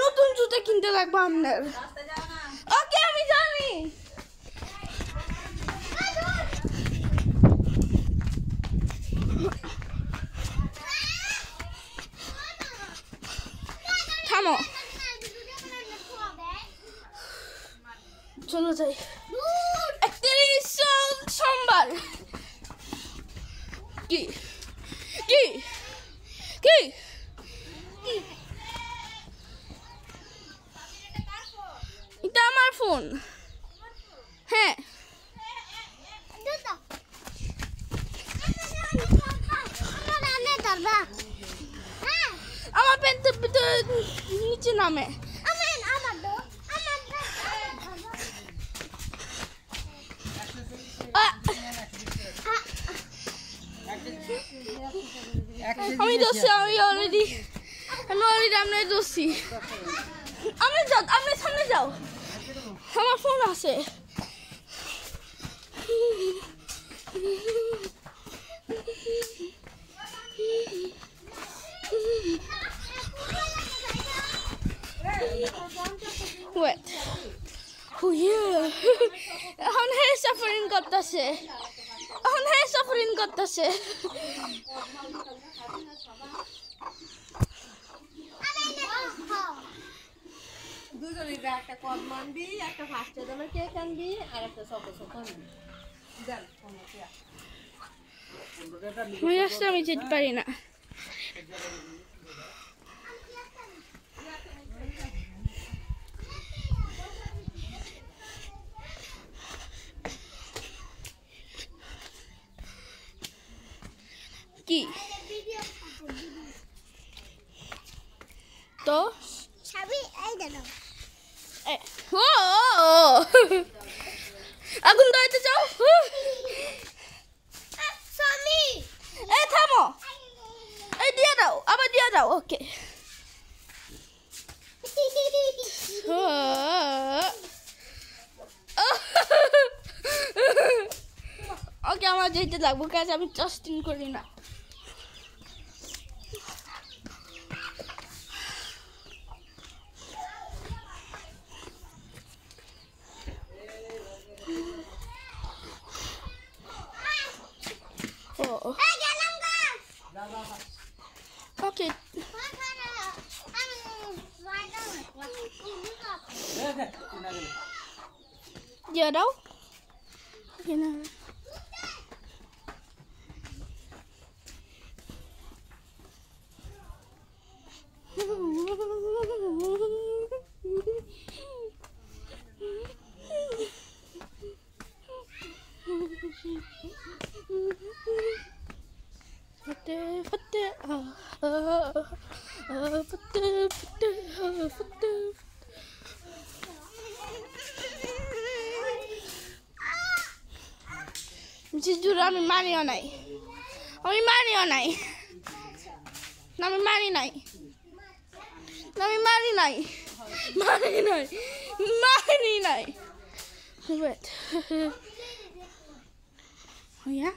নতুন জুতা কিনতে লাগবে আপনার। ওকে আমি জানি। থামো, চলো যাই। 31 সোমবার। কি কি কি এটা আমার ফোন। হ্যাঁ আমার প্যান্ট নিচে নামে। আমি দোষী, আমি অলরেডি আপনার দোষী। আপনি যাও, আপনি সামনে যাও, আমার ফোন আছে। Wait. Oh yeah. এখন হে সাফারিং করতেছে, এখন হে সাফারিং করতেছে। দুজনে একটা কদম আনবি, একটা ফার্স্টে দামের কেক আনবি, আর একটা চকোচক আনবি। দেন আমি যেতে পারি না। কি তো আগুন ধরাইতে যাও। থামো, এই দিয়ে দাও, আবার দিয়ে দাও। ওকে ওকে আমার যেতে লাগবো, কাজ আমি জাস্টিন করি না। ওকে দিয়ে দাও। আমি মানিও নাই, আমি মানিও নাই, আমি মানি নাই, আমি মানি নাই, মানি নাই, মানি নাই। Wait. Oh yeah?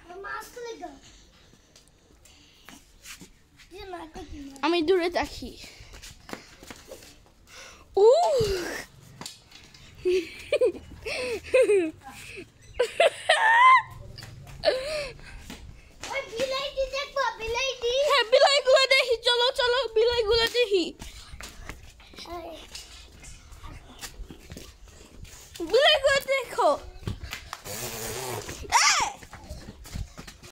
আমি দূরে দেখি। হ্যাঁ বিলাইগুলো দেখি, চলো চলো বিলাইগুলো দেখি। বিলাইগুলো দেখো।